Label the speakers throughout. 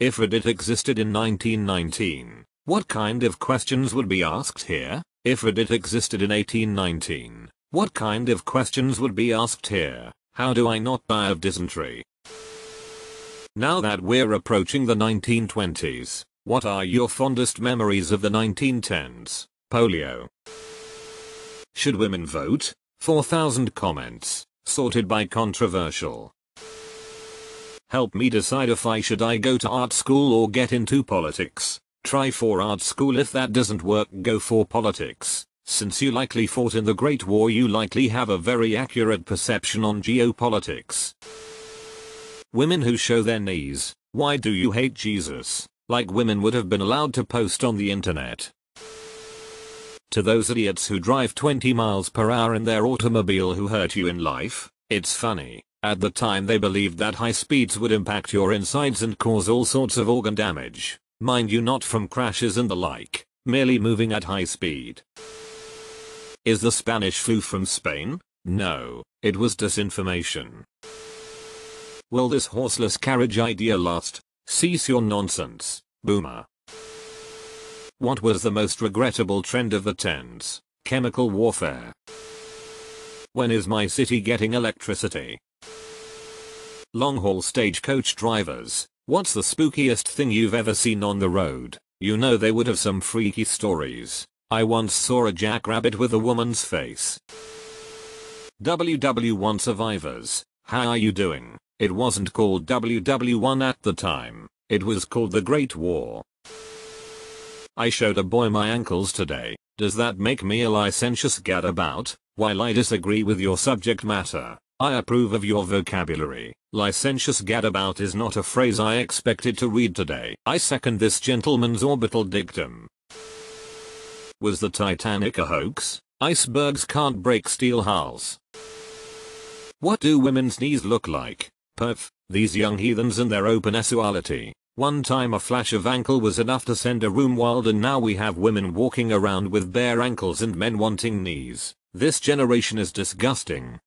Speaker 1: If Reddit existed in 1919, what kind of questions would be asked here? If Reddit existed in 1819, what kind of questions would be asked here? How do I not die of dysentery? Now that we're approaching the 1920s, what are your fondest memories of the 1910s? Polio. Should women vote? 4,000 comments, sorted by controversial. Help me decide if I should go to art school or get into politics. Try for art school. If that doesn't work, go for politics. Since you likely fought in the Great War, you likely have a very accurate perception on geopolitics. Women who show their knees. Why do you hate Jesus? Like women would have been allowed to post on the internet. To those idiots who drive 20 miles per hour in their automobile who hurt you in life, it's funny. At the time they believed that high speeds would impact your insides and cause all sorts of organ damage. Mind you, not from crashes and the like, merely moving at high speed. Is the Spanish flu from Spain? No, it was disinformation. Will this horseless carriage idea last? Cease your nonsense, boomer. What was the most regrettable trend of the 10s? Chemical warfare. When is my city getting electricity? Long-haul stagecoach drivers. What's the spookiest thing you've ever seen on the road? You know they would have some freaky stories. I once saw a jackrabbit with a woman's face. WW1 survivors. How are you doing? It wasn't called WW1 at the time. It was called the Great War. I showed a boy my ankles today. Does that make me a licentious gadabout? While I disagree with your subject matter, I approve of your vocabulary. Licentious gadabout is not a phrase I expected to read today. I second this gentleman's orbital dictum. Was the Titanic a hoax? Icebergs can't break steel hulls. What do women's knees look like? Perf, these young heathens and their open sexuality. One time a flash of ankle was enough to send a room wild, and now we have women walking around with bare ankles and men wanting knees. This generation is disgusting.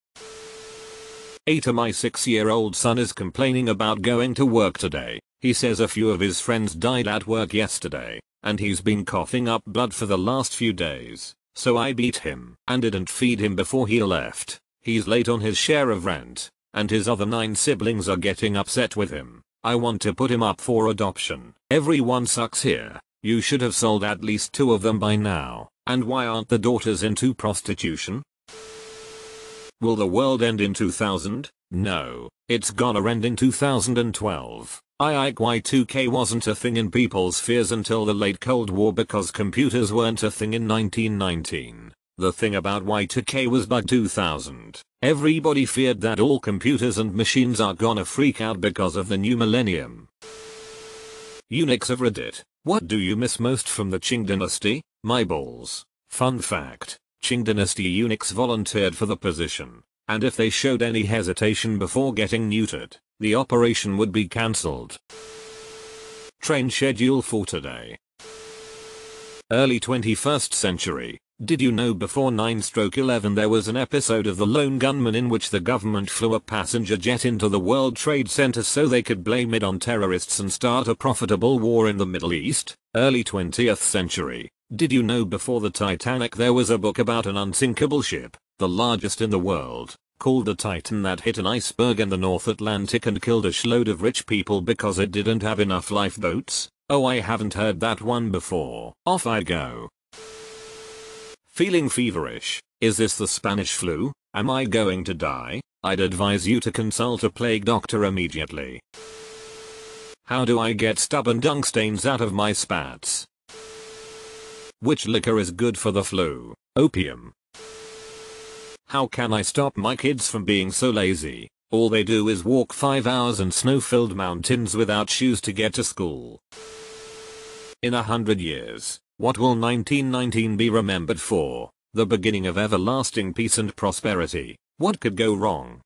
Speaker 1: 8. My 6-year-old son is complaining about going to work today. He says a few of his friends died at work yesterday, and he's been coughing up blood for the last few days. So I beat him and didn't feed him before he left. He's late on his share of rent, and his other 9 siblings are getting upset with him. I want to put him up for adoption. Everyone sucks here. You should have sold at least 2 of them by now. And why aren't the daughters into prostitution? Will the world end in 2000? No, it's gonna end in 2012. Y2K wasn't a thing in people's fears until the late Cold War because computers weren't a thing in 1919. The thing about Y2K was by 2000. Everybody feared that all computers and machines are gonna freak out because of the new millennium. Unix of Reddit. What do you miss most from the Qing dynasty? My balls. Fun fact. Qing dynasty Unix volunteered for the position, and if they showed any hesitation before getting neutered, the operation would be cancelled. Train schedule for today. Early 21st century. Did you know before 9/11 there was an episode of The Lone Gunman in which the government flew a passenger jet into the World Trade Center so they could blame it on terrorists and start a profitable war in the Middle East? Early 20th century. Did you know before the Titanic there was a book about an unsinkable ship, the largest in the world, called the Titan, that hit an iceberg in the North Atlantic and killed a shitload of rich people because it didn't have enough lifeboats? Oh, I haven't heard that one before. Off I go. Feeling feverish? Is this the Spanish flu? Am I going to die? I'd advise you to consult a plague doctor immediately. How do I get stubborn dung stains out of my spats? Which liquor is good for the flu? Opium. How can I stop my kids from being so lazy? All they do is walk 5 hours in snow-filled mountains without shoes to get to school. In 100 years, what will 1919 be remembered for? The beginning of everlasting peace and prosperity. What could go wrong?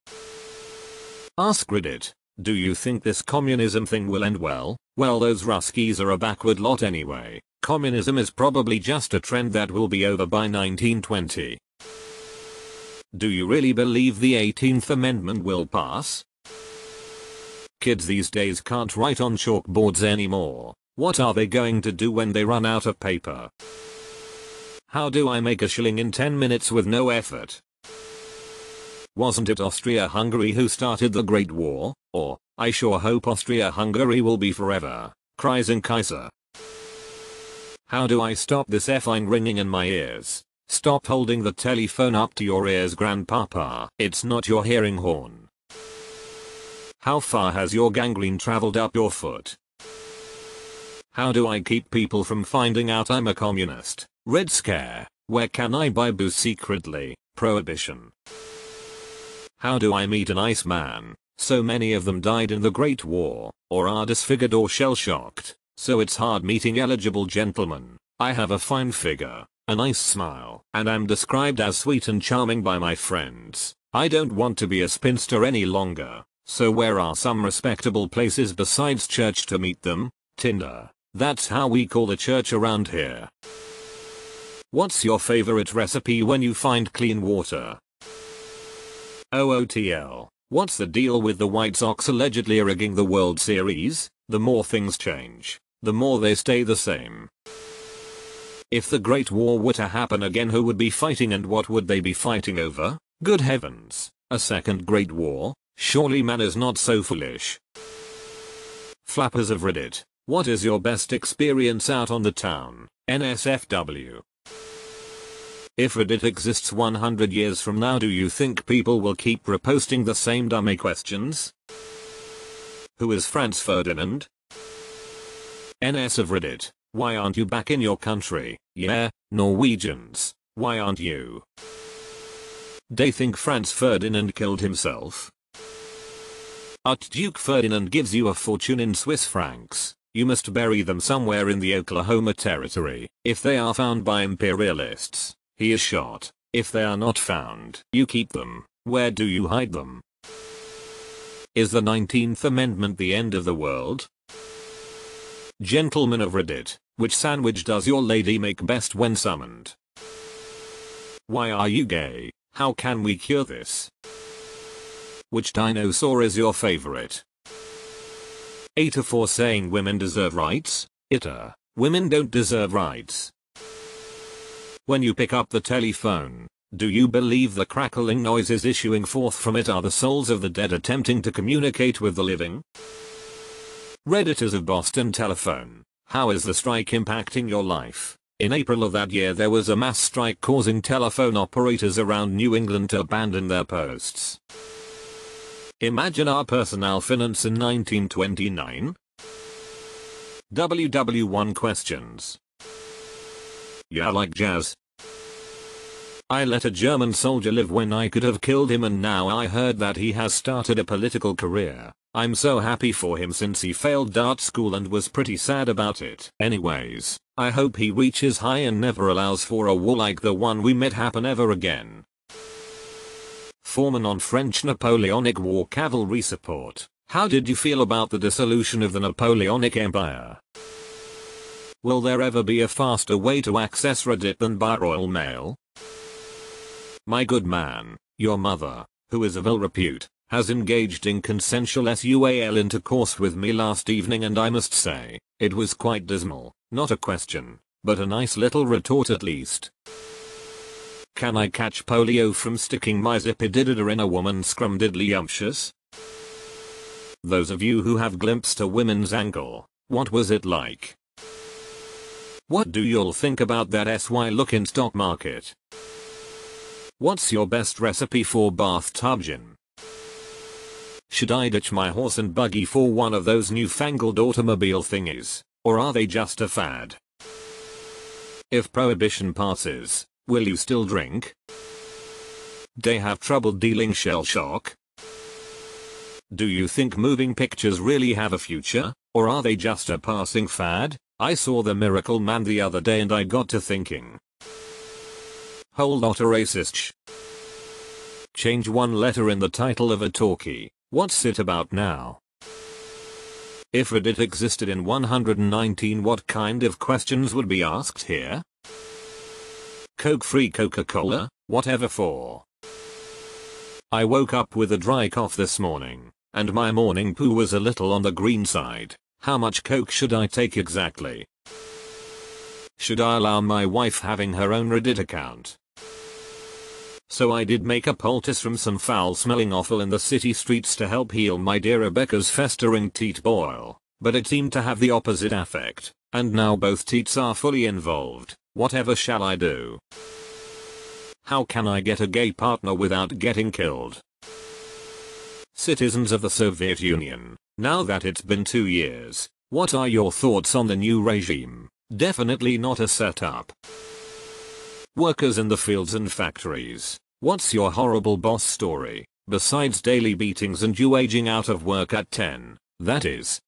Speaker 1: Askreddit. Do you think this communism thing will end well? Well, those Ruskies are a backward lot anyway. Communism is probably just a trend that will be over by 1920. Do you really believe the 18th Amendment will pass? Kids these days can't write on chalkboards anymore. What are they going to do when they run out of paper? How do I make a shilling in 10 minutes with no effort? Wasn't it Austria-Hungary who started the Great War? Or, I sure hope Austria-Hungary will be forever. Kreisen Kaiser. How do I stop this effing ringing in my ears? Stop holding the telephone up to your ears, grandpapa. It's not your hearing horn. How far has your gangrene traveled up your foot? How do I keep people from finding out I'm a communist? Red Scare. Where can I buy booze secretly? Prohibition. How do I meet an Iceman? So many of them died in the Great War, or are disfigured or shell-shocked, so it's hard meeting eligible gentlemen. I have a fine figure, a nice smile, and am described as sweet and charming by my friends. I don't want to be a spinster any longer, so where are some respectable places besides church to meet them? Tinder. That's how we call the church around here. What's your favorite recipe when you find clean water? OOTL. What's the deal with the White Sox allegedly rigging the World Series? The more things change, the more they stay the same. If the Great War were to happen again, who would be fighting and what would they be fighting over? Good heavens, a second Great War? Surely man is not so foolish. Flappers of Reddit. What is your best experience out on the town? NSFW. If Reddit exists 100 years from now, do you think people will keep reposting the same dummy questions? Who is Franz Ferdinand? NS of Reddit. Why aren't you back in your country? Yeah, Norwegians. Why aren't you? They think Franz Ferdinand killed himself. Archduke Ferdinand gives you a fortune in Swiss francs. You must bury them somewhere in the Oklahoma Territory. If they are found by imperialists, he is shot. If they are not found, you keep them. Where do you hide them? Is the 19th Amendment the end of the world? Gentlemen of Reddit, which sandwich does your lady make best when summoned? Why are you gay? How can we cure this? Which dinosaur is your favorite? Eta for saying women deserve rights? Ita. Women don't deserve rights. When you pick up the telephone, do you believe the crackling noises issuing forth from it are the souls of the dead attempting to communicate with the living? Redditors of Boston Telephone. How is the strike impacting your life? In April of that year there was a mass strike causing telephone operators around New England to abandon their posts. Imagine our personnel finance in 1929. WW1 questions. Yeah, like jazz. I let a German soldier live when I could have killed him, and now I heard that he has started a political career. I'm so happy for him since he failed art school and was pretty sad about it. Anyways, I hope he reaches high and never allows for a war like the one we met happen ever again. Foreman on French Napoleonic War cavalry support. How did you feel about the dissolution of the Napoleonic Empire? Will there ever be a faster way to access Reddit than by Royal Mail? My good man, your mother, who is of ill repute, has engaged in consensual SUAL intercourse with me last evening, and I must say, it was quite dismal. Not a question, but a nice little retort at least. Can I catch polio from sticking my zipididida in a woman's scrumdiddlyumptious? Those of you who have glimpsed a women's ankle, what was it like? What do y'all think about that SY look in stock market? What's your best recipe for bathtub gin? Should I ditch my horse and buggy for one of those newfangled automobile thingies, or are they just a fad? If prohibition passes, will you still drink? They have trouble dealing shell shock? Do you think moving pictures really have a future, or are they just a passing fad? I saw The Miracle Man the other day and I got to thinking. Whole lot of racist Change one letter in the title of a talkie. What's it about now? If Reddit existed in 119, what kind of questions would be asked here? Coke-free Coca-Cola, whatever for. I woke up with a dry cough this morning. And my morning poo was a little on the green side. How much coke should I take exactly? Should I allow my wife having her own Reddit account? So I did make a poultice from some foul smelling offal in the city streets to help heal my dear Rebecca's festering teat boil, but it seemed to have the opposite effect, and now both teats are fully involved. Whatever shall I do? How can I get a gay partner without getting killed? Citizens of the Soviet Union, now that it's been 2 years, what are your thoughts on the new regime? Definitely not a setup. Workers in the fields and factories, what's your horrible boss story, besides daily beatings and you aging out of work at 10, that is,